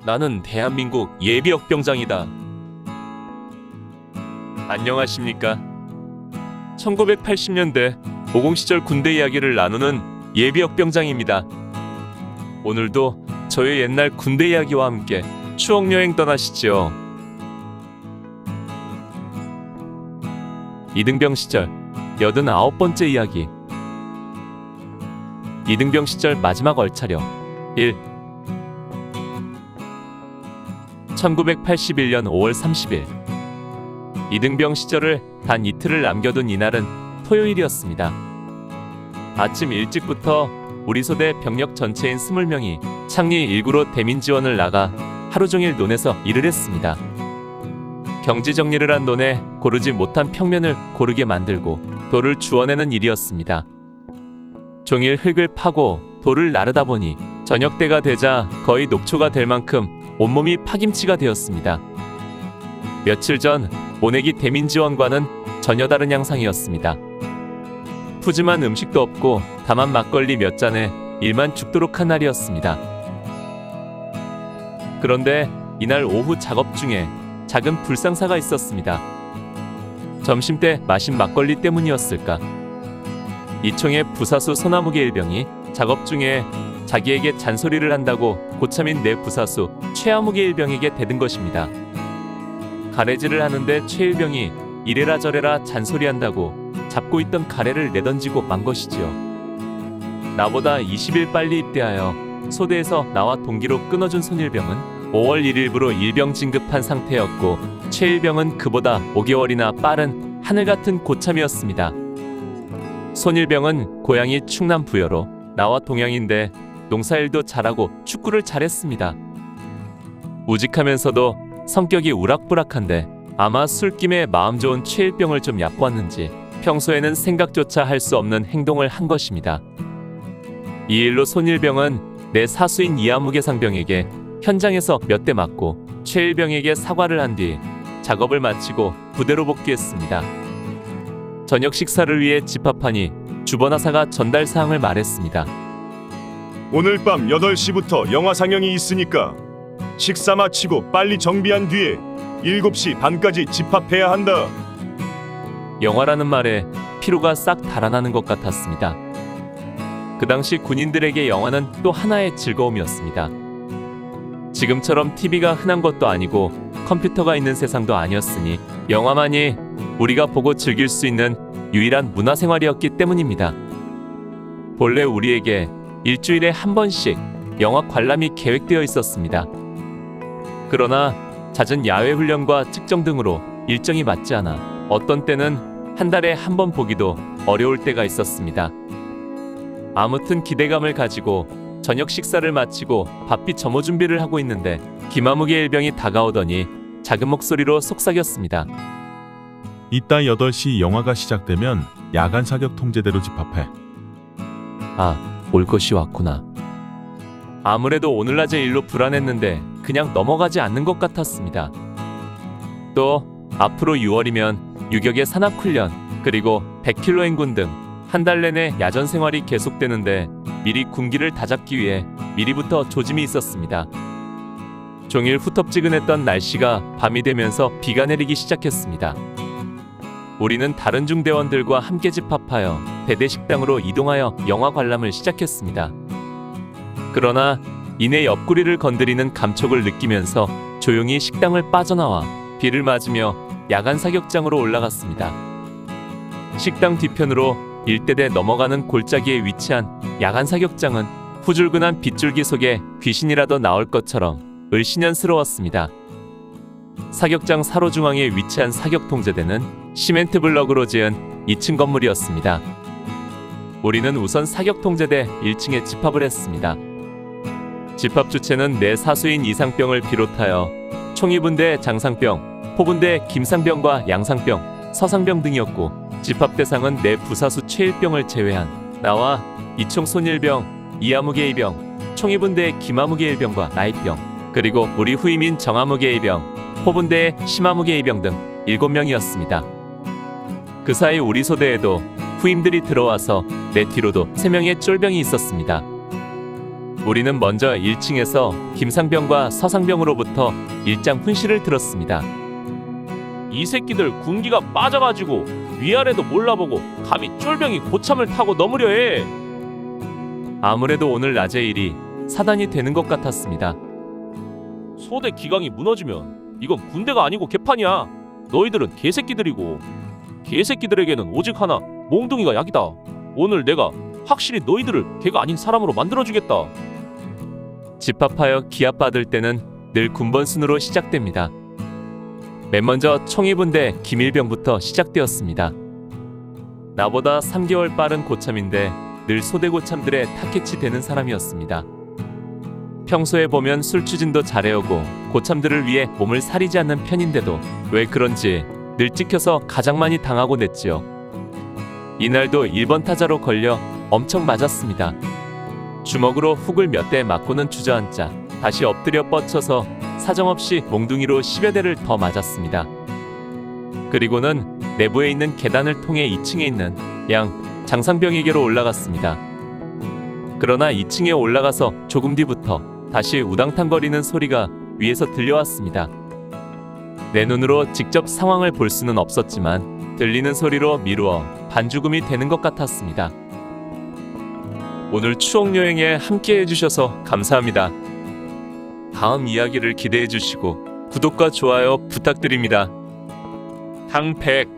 나는 대한민국 예비역병장이다. 안녕하십니까? 1980년대 모공시절 군대 이야기를 나누는 예비역병장입니다. 오늘도 저의 옛날 군대 이야기와 함께 추억여행 떠나시죠. 이등병 시절 89번째 이야기. 이등병 시절 마지막 얼차려 1. 1981년 5월 30일. 이등병 시절을 단 이틀을 남겨둔 이날은 토요일이었습니다. 아침 일찍부터 우리 소대 병력 전체인 20명이 창리 1구로 대민 지원을 나가 하루 종일 논에서 일을 했습니다. 경지 정리를 한 논에 고르지 못한 평면을 고르게 만들고 돌을 주워내는 일이었습니다. 종일 흙을 파고 돌을 나르다 보니 저녁 때가 되자 거의 녹초가 될 만큼 온몸이 파김치가 되었습니다. 며칠 전 모내기 대민 지원과는 전혀 다른 양상이었습니다. 푸짐한 음식도 없고 다만 막걸리 몇 잔에 일만 죽도록 한 날이었습니다. 그런데 이날 오후 작업 중에 작은 불상사가 있었습니다. 점심때 마신 막걸리 때문이었을까? 이총의 부사수 소나무계 일병이 작업 중에 자기에게 잔소리를 한다고 고참인 내 부사수 최아무계 일병에게 대든 것입니다. 가래질을 하는데 최 일병이 이래라 저래라 잔소리한다고 잡고 있던 가래를 내던지고 만 것이지요. 나보다 20일 빨리 입대하여 소대에서 나와 동기로 끊어준 손일병은 5월 1일부로 일병 진급한 상태였고 최 일병은 그보다 5개월이나 빠른 하늘같은 고참이었습니다. 손일병은 고향이 충남 부여로 나와 동양인데 농사일도 잘하고 축구를 잘했습니다. 우직하면서도 성격이 우락부락한데 아마 술김에 마음 좋은 최일병을 좀 얕보았는지 평소에는 생각조차 할 수 없는 행동을 한 것입니다. 이 일로 손일병은 내 사수인 이아무개 상병에게 현장에서 몇 대 맞고 최일병에게 사과를 한 뒤 작업을 마치고 부대로 복귀했습니다. 저녁 식사를 위해 집합하니 주번하사가 전달 사항을 말했습니다. 오늘 밤 8시부터 영화 상영이 있으니까 식사 마치고 빨리 정비한 뒤에 7시 반까지 집합해야 한다. 영화라는 말에 피로가 싹 달아나는 것 같았습니다. 그 당시 군인들에게 영화는 또 하나의 즐거움이었습니다. 지금처럼 TV가 흔한 것도 아니고 컴퓨터가 있는 세상도 아니었으니 영화만이 우리가 보고 즐길 수 있는 유일한 문화생활이었기 때문입니다. 본래 우리에게 일주일에 한 번씩 영화 관람이 계획되어 있었습니다. 그러나 잦은 야외 훈련과 측정 등으로 일정이 맞지 않아 어떤 때는 한 달에 한 번 보기도 어려울 때가 있었습니다. 아무튼 기대감을 가지고 저녁 식사를 마치고 바삐 점호 준비를 하고 있는데 김아무개 일병이 다가오더니 작은 목소리로 속삭였습니다. 이따 8시 영화가 시작되면 야간 사격 통제대로 집합해. 올 것이 왔구나. 아무래도 오늘날의 일로 불안했는데 그냥 넘어가지 않는 것 같았습니다. 또 앞으로 6월이면 유격의 산악훈련 그리고 100km 행군 등 한 달 내내 야전 생활이 계속되는데 미리 군기를 다잡기 위해 미리부터 조짐이 있었습니다. 종일 후텁지근했던 날씨가 밤이 되면서 비가 내리기 시작했습니다. 우리는 다른 중대원들과 함께 집합하여 대대 식당으로 이동하여 영화 관람을 시작했습니다. 그러나 이내 옆구리를 건드리는 감촉을 느끼면서 조용히 식당을 빠져나와 비를 맞으며 야간 사격장으로 올라갔습니다. 식당 뒤편으로 일대대 넘어가는 골짜기에 위치한 야간 사격장은 후줄근한 빗줄기 속에 귀신이라도 나올 것처럼 을씨년스러웠습니다. 사격장 사로 중앙에 위치한 사격통제대는 시멘트 블럭으로 지은 2층 건물이었습니다. 우리는 우선 사격통제대 1층에 집합을 했습니다. 집합 주체는 내 사수인 이상병을 비롯하여 총이분대 장상병, 포분대 김상병과 양상병, 서상병 등이었고 집합 대상은 내 부사수 최일병을 제외한 나와 이총 손일병, 이아무개 일병, 총이분대 김아무개 일병과 나이병, 그리고 우리 후임인 정아무개 일병, 포분대의 심아무개 일병 등 7명이었습니다. 그 사이 우리 소대에도 후임들이 들어와서 내 뒤로도 3명의 쫄병이 있었습니다. 우리는 먼저 1층에서 김상병과 서상병으로부터 일장 훈시를 들었습니다. 이 새끼들 군기가 빠져가지고 위아래도 몰라보고 감히 쫄병이 고참을 타고 넘으려 해. 아무래도 오늘 낮의 일이 사단이 되는 것 같았습니다. 소대 기강이 무너지면 이건 군대가 아니고 개판이야. 너희들은 개새끼들이고 개새끼들에게는 오직 하나 몽둥이가 약이다. 오늘 내가 확실히 너희들을 개가 아닌 사람으로 만들어주겠다. 집합하여 기합받을 때는 늘 군번순으로 시작됩니다. 맨 먼저 총이분대 김일병부터 시작되었습니다. 나보다 3개월 빠른 고참인데 늘 소대 고참들의 타켓이 되는 사람이었습니다. 평소에 보면 술 추진도 잘해오고 고참들을 위해 몸을 사리지 않는 편인데도 왜 그런지 늘 찍혀서 가장 많이 당하고 냈지요. 이날도 1번 타자로 걸려 엄청 맞았습니다. 주먹으로 훅을 몇 대 맞고는 주저앉자 다시 엎드려 뻗쳐서 사정없이 몽둥이로 10여 대를 더 맞았습니다. 그리고는 내부에 있는 계단을 통해 2층에 있는 양 장상병에게로 올라갔습니다. 그러나 2층에 올라가서 조금 뒤부터 다시 우당탕거리는 소리가 위에서 들려왔습니다. 내 눈으로 직접 상황을 볼 수는 없었지만 들리는 소리로 미루어 반죽음이 되는 것 같았습니다. 오늘 추억여행에 함께 해주셔서 감사합니다. 다음 이야기를 기대해 주시고 구독과 좋아요 부탁드립니다. 당백